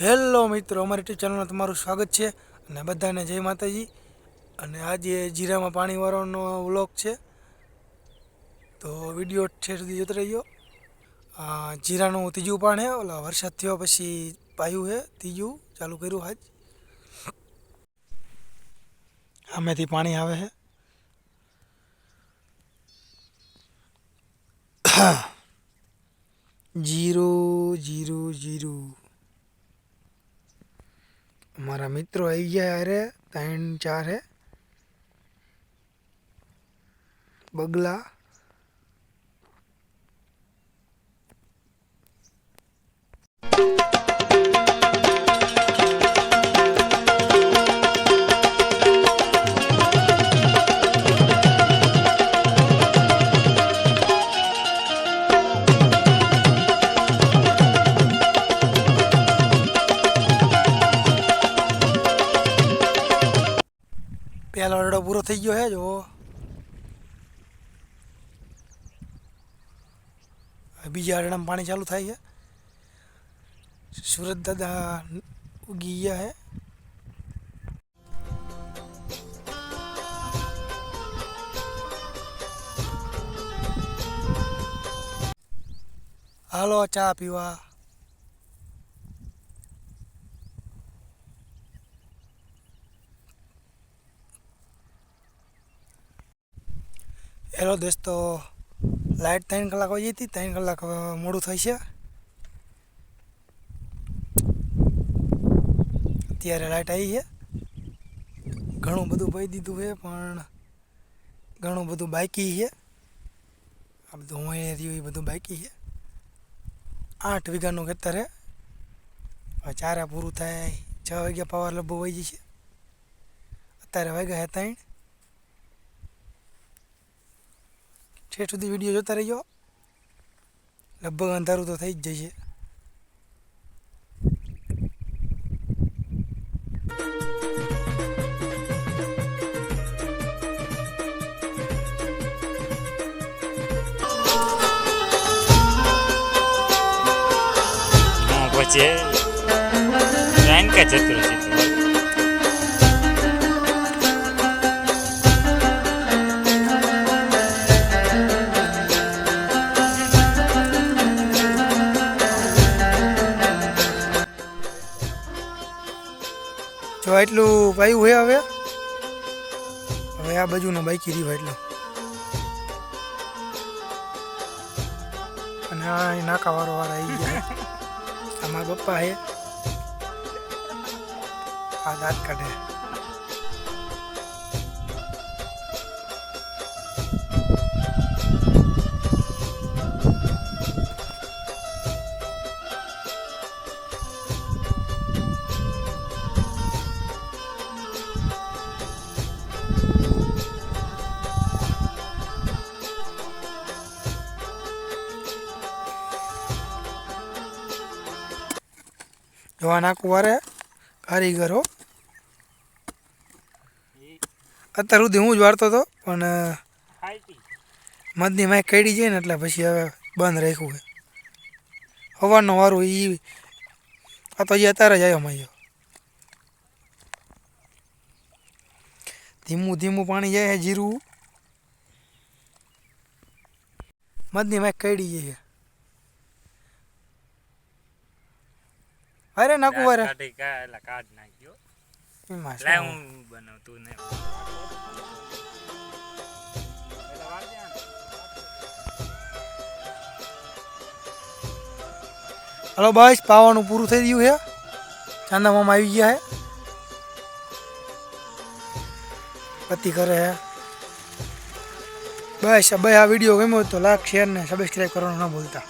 Hello મિત્રો, અમારી YouTube ચેનલમાં તમારું સ્વાગત છે અને બધાને જય માતાજી. અને આજે જીરામાં પાણી વાળવાનો વ્લોગ છે, તો વિડીયો છે સુધી જોતો રહીયો. જીરાનું ત્રીજું પાણ છે, ઓલા વરસાદ થયો પછી પાયું છે, ત્રીજું ચાલુ કર્યું આજ. આમેથી પાણી આવે છે. જીરું જીરું જીરું અમારા મિત્રો આવી ગયા. અરે 3-4 હે બગલા. પહેલો અરડો પૂરો થઈ ગયો છે. જો બીજા અરડામાં પાણી ચાલુ થાય છે. સુરત દાદા ઉગી ગયા છે. હાલો ચા પીવા. હેલો દોસ્તો, લાઇટ 3 કલાક હોઈ હતી. 3 કલાક મોડું થાય છે. અત્યારે લાઇટ આવી છે. ઘણું બધું પાઈ દીધું છે, પણ ઘણું બધું બાકી છે. આ બધું હું રહ્યું એ બધું બાકી છે. 8 વીઘાનું ખેતર છે. હવે ચારા પૂરું થાય 6 વાગ્યા પાવર લગભગ વહી જશે. અત્યારે વાગ્યા છે 3. છેક સુધી વિડીયો જોતા રહીજો. લગભગ અંધારું તો થઈ જ જશે. પછી રાઈન કા જતું છે. જો એટલું પાયું હોય. હવે આ બાજુનું બાકી રહ્યું એટલું. અને આ નાકા વાળા આવી ગયા. અમારા પપ્પા હે આ દાંત કાઢે. જોવા નાખું વારે કારીગરો. અત્યાર સુધી હું જ વાળતો હતો, પણ મધની માઇક કાઢી જાય ને એટલે પછી હવે બંધ રાખ્યું છે. સવારનો વારું આ તો હજી અત્યારે જ આવ્યો માયો. ધીમું ધીમું પાણી જાય છે. જીરું મધની માઇક કાઢી જાય. અરે નાખું વારે કાઢ નાખ્યો. એમાં લાય હું બનાવતું ને. હલો બસ, પાવાનું પૂરું થઈ ગયું છે. ચાંદા મામા આવી ગયા છે. પતિ કરે છે. બસ ભાઈ, આ વિડીયો ગમ્યો તો લાઈક, શેર ને સબસ્ક્રાઈબ કરવાનું ના ભૂલતા.